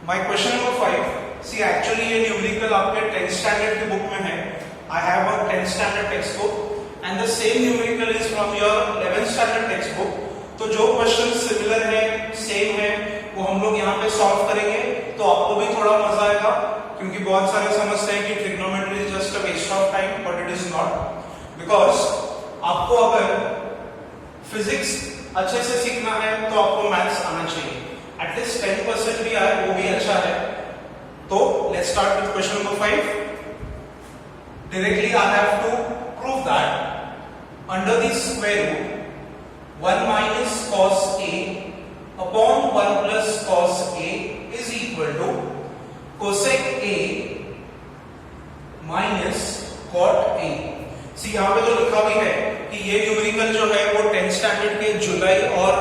My question number 5. See, actually ये numerical आपके 10th standard की बुक में है. I have a 10th standard textbook and the same numerical is from your 11th standard textbook. तो जो question similar है, same है, वो हम लोग यहाँ पे सॉल्व करेंगे. तो आपको भी थोड़ा मजा आएगा क्योंकि बहुत सारे समझते हैं कि trigonometry is just a waste of time, but it is not. Because आपको अगर फिजिक्स अच्छे से सीखना है तो आपको मैथ्स आना चाहिए. एटलीस्ट 10% भी आए वो भी अच्छा है. तो let's start with question number 5. Directly I have to prove that under the square root 1 minus cos A upon 1 plus cos A is equal to cosec A minus cot A. See यहाँ पे जो लिखा भी है कि ये numerical जो है वो 10th स्टैंडर्ड के जुलाई और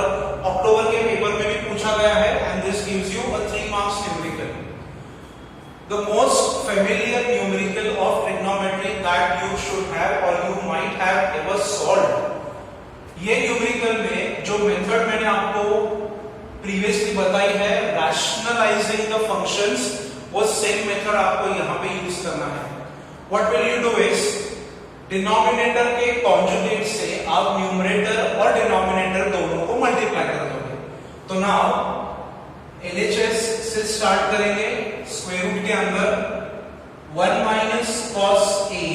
अक्टूबर के पेपर में भी पूछा गया है and this gives you a 3 marks numerical. The most familiar numerical of trigonometry that you should have or you might have ever solved. ये न्यूमेरिकल में जो मेथड मैंने आपको प्रीवियसली बताई है, rationalizing the functions, वो सेम मेथड आपको यहाँ पे यूज करना है. What will you do is denominator के कॉन्जुगेट से आप न्यूमरेटर और डिनोमिनेटर दोनों को मल्टीप्लाई कर दोगे. तो नाउ LHS से स्टार्ट करेंगे. स्क्वायर रूट के अंदर 1 minus cos A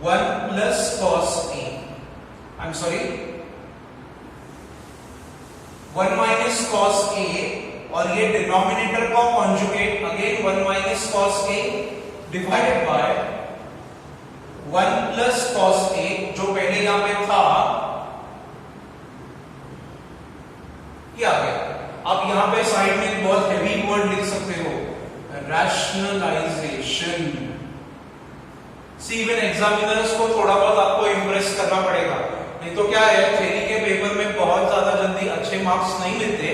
1 plus cos A, I am sorry 1 minus cos A और ये डिनोमिनेटर का conjugate again 1 minus cos A divided by 1 plus cos A जो पहले यहां पे था ये आ गया. आप यहां पे साइड में एक बहुत हेवी वर्ड लिख सकते हो, रैशनलाइजेशन. सी इवन एग्जामिनर्स को थोड़ा बहुत आपको इंप्रेस करना पड़ेगा, नहीं तो क्या है थ्योरी के पेपर में बहुत ज्यादा जल्दी अच्छे मार्क्स नहीं मिलते.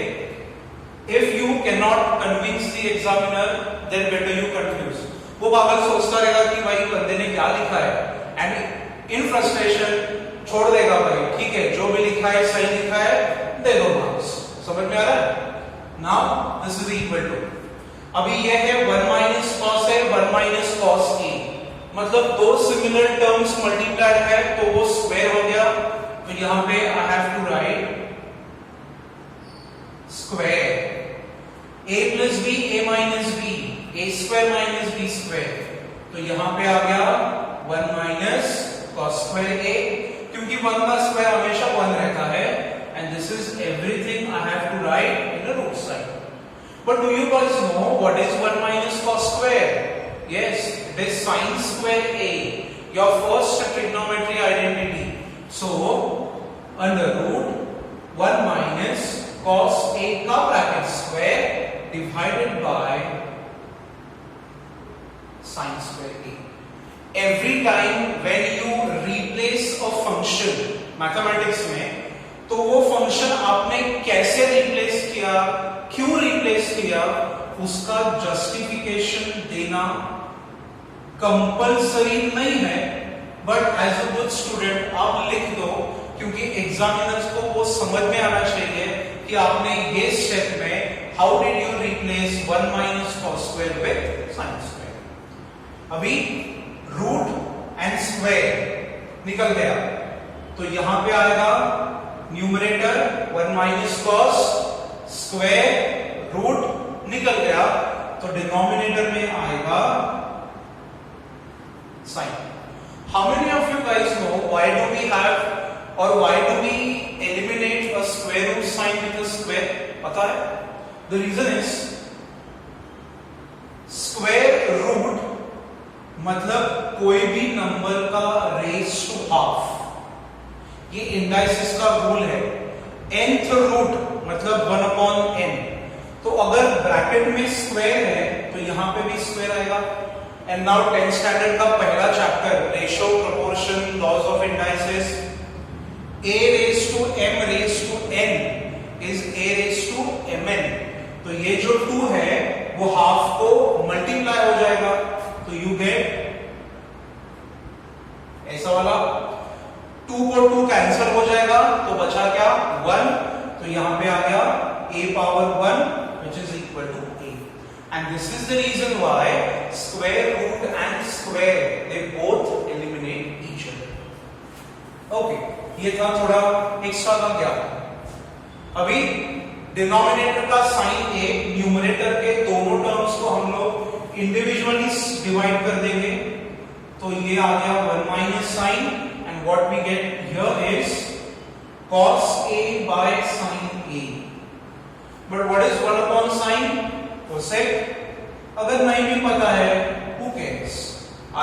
If you can not convince the examiner then better you confuse. वो पागल सोचता रहेगा कि भाई बंदे ने क्या लिखा है एंड इन फ्रस्ट्रेशन छोड़ देगा. भाई ठीक है, जो भी लिखा है सही लिखा है, दे दो मार्क्स. समझ में आ रहा है? Now this is equal to, अभी ये है 1 माइनस कॉस है 1 माइनस कॉस A, मतलब दो सिमिलर टर्म्स मल्टीप्लाइड है तो वो स्क्वायर हो गया. तो यहां पे I have to write square A plus B A minus B A square minus B square. तो यहां पे आ गया 1 माइनस कॉस स्क्वायर A, क्योंकि 1 का स्क्वायर हमेशा 1 रहता है. And this is everything I have to write in the root side. But do you guys know what is 1 minus cos square? Yes, it is sin square A, your first trigonometry identity. So, under root 1 minus cos A का bracket square divided by sin square A. Every time when you replace a function mathematics में, तो वो function आपने कैसे replace किया, क्यों replace किया, उसका जस्टिफिकेशन देना कंपलसरी नहीं है. But as a good student आप लिख दो, क्योंकि एग्जामिनर्स को वो समझ में आना चाहिए कि आपने ये स्टेप में how did you replace 1 minus cos square with sine square. अभी रूट एंड स्क्वायर निकल गया, तो यहां पे आएगा numerator 1 minus cos square, root निकल गया तो डिनोमिनेटर में आएगा sine. How many of you guys know why do we have और why do we eliminate a square root sine with a square? पता है? The reason is square root मतलब कोई भी नंबर का रेज टू हाफ. ये indices का rule है. nth रूट मतलब 1 अपॉन n. तो अगर ब्रैकेट में स्क्वायर है तो यहां पे भी स्क्वायर आएगा. एंड नाउ 10th स्टैंडर्ड का पहला chapter ratio, proportion, laws of indices. a raise to m raise to n is a raise to mn. तो ये जो 2 है वो हाफ को मल्टीप्लाई हो जाएगा, तो यू गेट ऐसा वाला. 2 को 2 कैंसिल हो जाएगा तो बचा क्या 1. तो यहां पे आ गया a power 1 which is equal and this is the reason why square root and square they both eliminate each other. Okay, ये था थोड़ा एक्स्ट्रा का ज्ञान। अभी डिनोमिनेटर का साइन ए, न्यूमरेटर के दोनों टर्म्स को हम लोग इंडिविजुअली डिवाइड कर देंगे, तो ये आ गया 1 minus sine, and what we get here is cos a by sin a. But what is 1 upon sin? Cosec. अगर नहीं भी पता है, who cares?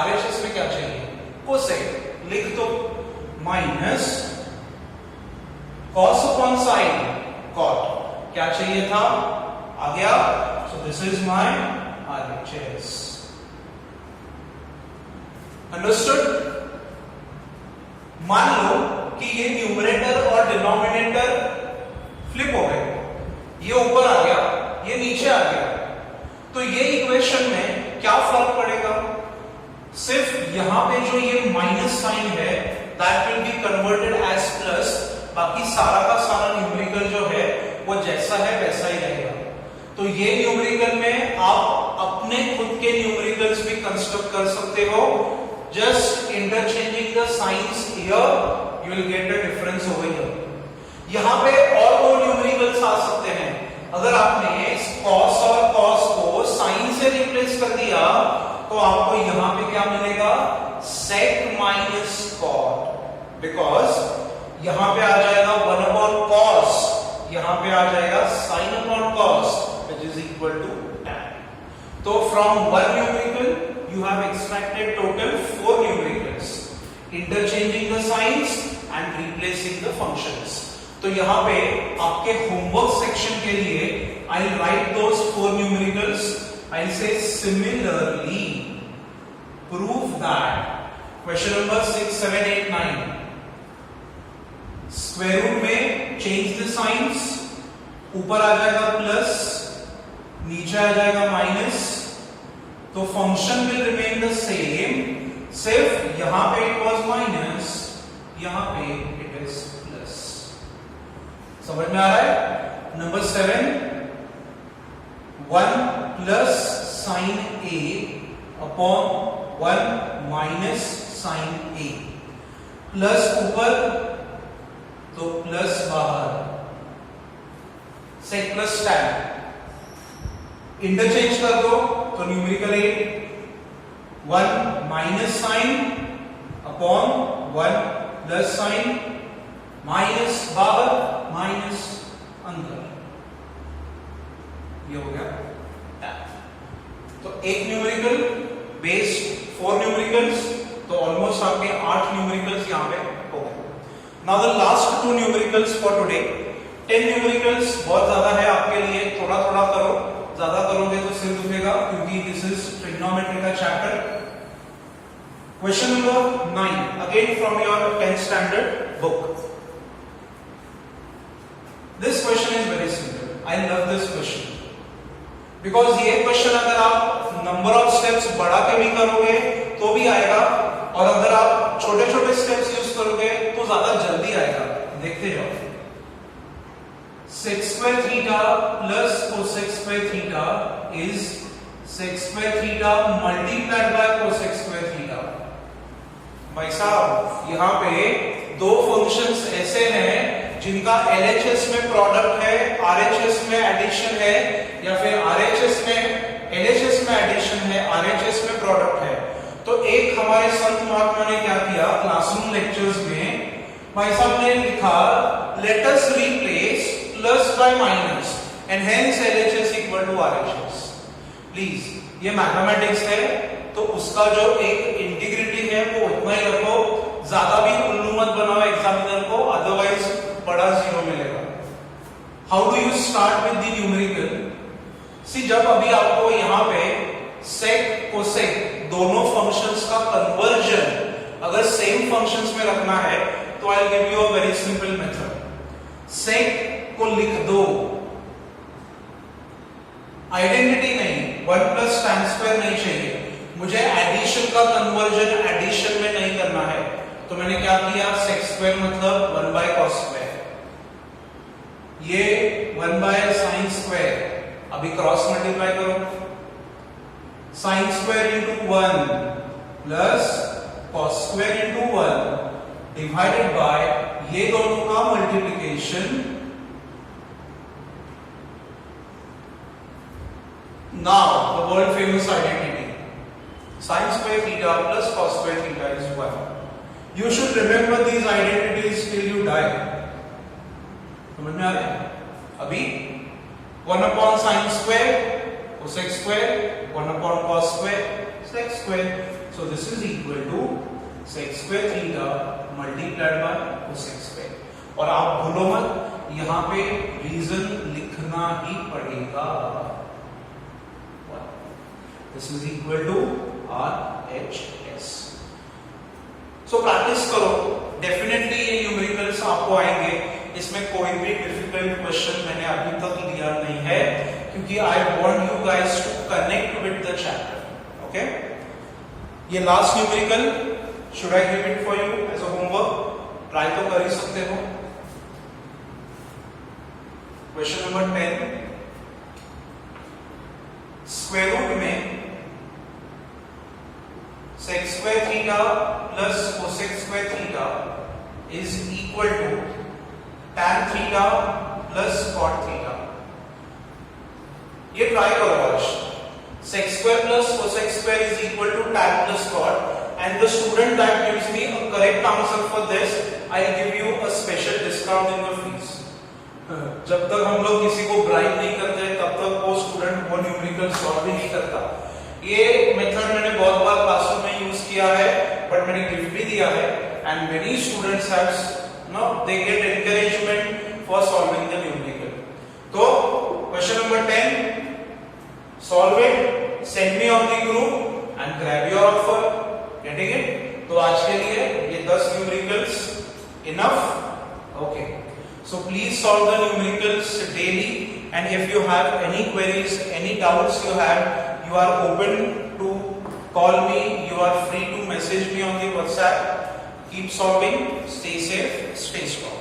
RHS में क्या चाहिए? Cosec. लिख दो minus cos upon sin, cot. क्या चाहिए था? आ गया. So this is my RHS. Understood? मान लो कि ये न्यूमरेटर और डिनोमिनेटर फ्लिप हो गए, ये ऊपर आ गया, ये नीचे आ गया, तो ये इक्वेशन में क्या फर्क पड़ेगा? सिर्फ यहां पे जो ये माइनस साइन है that will be converted as plus, बाकी सारा का सारा न्यूमेरिकल जो है वो जैसा है वैसा ही रहेगा। तो ये न्यूमेरिकल में आप अपने खुद के न्यूमेरिकल्स भी कंस्ट्रक्ट कर सकते हो, just interchanging the signs here you will get the difference over here. यहां पे और दो न्यूमेरिकल्स आ सकते हैं। अगर आपने cos और cos को sin से रिप्लेस कर दिया तो आपको यहां पे क्या मिलेगा? sec minus cot, because यहां पे आ जाएगा 1 upon cos, यहां पे आ जाएगा sin upon cos which is equal to tan. तो from one numerical you have extracted total 4 numericals, interchanging the signs and replacing the functions. तो यहां पे आपके होमवर्क सेक्शन के लिए I'll write those 4 numericals. I'll say similarly prove that question number 6, 7, 8, 9 square root में change the signs, ऊपर आ जाएगा plus, नीचे आ जाएगा माइनस, तो function will remain the same, सिर्फ यहां पे इट वाज माइनस, यहां पे इट इज प्लस। समझ में आ रहा है? नंबर 7, 1 प्लस साइन ए अपॉन 1 माइनस साइन ए, प्लस ऊपर तो प्लस बाहर, सेक प्लस टैन, इंटरचेंज कर दो तो numerical 1 minus sine upon 1 plus sign, minus बाहर माइनस अंदर, ये हो गया। तो एक न्यूमेरिकल बेस्ड 4 न्यूमेरिकल्स, तो ऑलमोस्ट आपके 8 न्यूमेरिकल्स यहां पे हो गए। Now the last 2 numericals for today. 10 numericals बहुत ज्यादा है आपके लिए, थोड़ा थोड़ा करो, ज्यादा करोगे तो सिर दुखेगा, क्योंकि दिस इज ट्रिग्नोमेट्री का chapter. Question number 9 again from your 10th standard book. This question is very simple, I love this question, because ये क्वेश्चन अगर आप नंबर ऑफ स्टेप्स बढ़ा के भी करोगे तो भी आएगा, और अगर आप छोटे छोटे स्टेप्स यूज करोगे तो ज्यादा जल्दी आएगा। देखते जाओ। sec square theta plus cosec square theta is sec square theta multiplied by cosec square theta. भाई साहब यहाँ पे दो फंक्शंस ऐसे हैं जिनका LHS में प्रोडक्ट है, RHS में एडिशन है, या फिर RHS में LHS में एडिशन है, RHS में प्रोडक्ट है। तो एक हमारे संत महात्मा ने क्या किया क्लासरूम लेक्चर्स में, भाई साहब ने लिखा let us replace plus by minus and hence LHS equal to RHS. Please, ये मैथमेटिक्स है तो उसका जो एक इंटीग्रिटी है वो उतना ही रखो, ज्यादा भी उल्लू मत बनाओ एग्जामिनर को, अदरवाइज बड़ा 0 मिलेगा। How do you start with the numerical? See, जब अभी आपको यहाँ पे सेक कोसेक दोनों फंक्शंस का कन्वर्जन अगर सेम फंक्शंस में रखना है तो I will give you a very simple method. Sec को लिख दो, आइडेंटिटी नहीं, 1 प्लस tan स्क्वायर नहीं चाहिए, मुझे एडिशन का कन्वर्जन एडिशन में नहीं करना है, तो मैंने क्या किया sec स्क्वायर मतलब 1 बाय cos स्क्वायर, ये 1 बाय sin स्क्वायर, अभी क्रॉस मल्टीप्लाई करो sin square into 1 plus cos square into 1 divided by ये दोनों का multiplication. Now the world famous identity sin square theta plus cos square theta is 1. You should remember these identities till you die. समझ में आ रहा है? अभी 1 upon sin square cosec square, 1 upon cos square sec square. So this is equal to sec square theta multiplied by cosec square. और आप भूलो मत, यहाँ पे रीजन लिखना ही पड़ेगा. This is equal to RHS. So practice करो, डेफिनेटली ये न्यूमेरिकल्स आपको आएंगे. इसमें कोई भी डिफिकल्ट क्वेश्चन मैंने अभी तक लिया नहीं है, क्योंकि I want you guys to connect with the chapter. Okay, ये last numerical, should I give it for you as a homework? Try तो कर ही सकते हो. क्वेश्चन नंबर 10, स्क्वायर रूट में sec square theta plus cosec square theta is equal to tan theta plus cot theta. ये try करो आज. sec square plus cosec square is equal to tan plus cot, and the student that gives me a correct answer for this, I'll give you a special discount in the fees. जब तक हम लोग किसी को bribe नहीं करते तब तक वो स्टूडेंट वो न्यूमेरिकल सॉल्व भी नहीं करता. ये मेथड मैंने बहुत बार क्लासरूम में यूज किया है, बट मैंने गिफ्ट भी दिया है, and many students have no they get encouragement for solving the numerical. तो question number 10, solve it, send me on the group and grab your offer. Getting it? तो आज के लिए ये 10 numericals enough. Okay, so please solve the numericals daily, and if you have any queries, any doubts you have, you are open to call me, you are free to message me on the WhatsApp. Keep solving, stay safe, stay strong.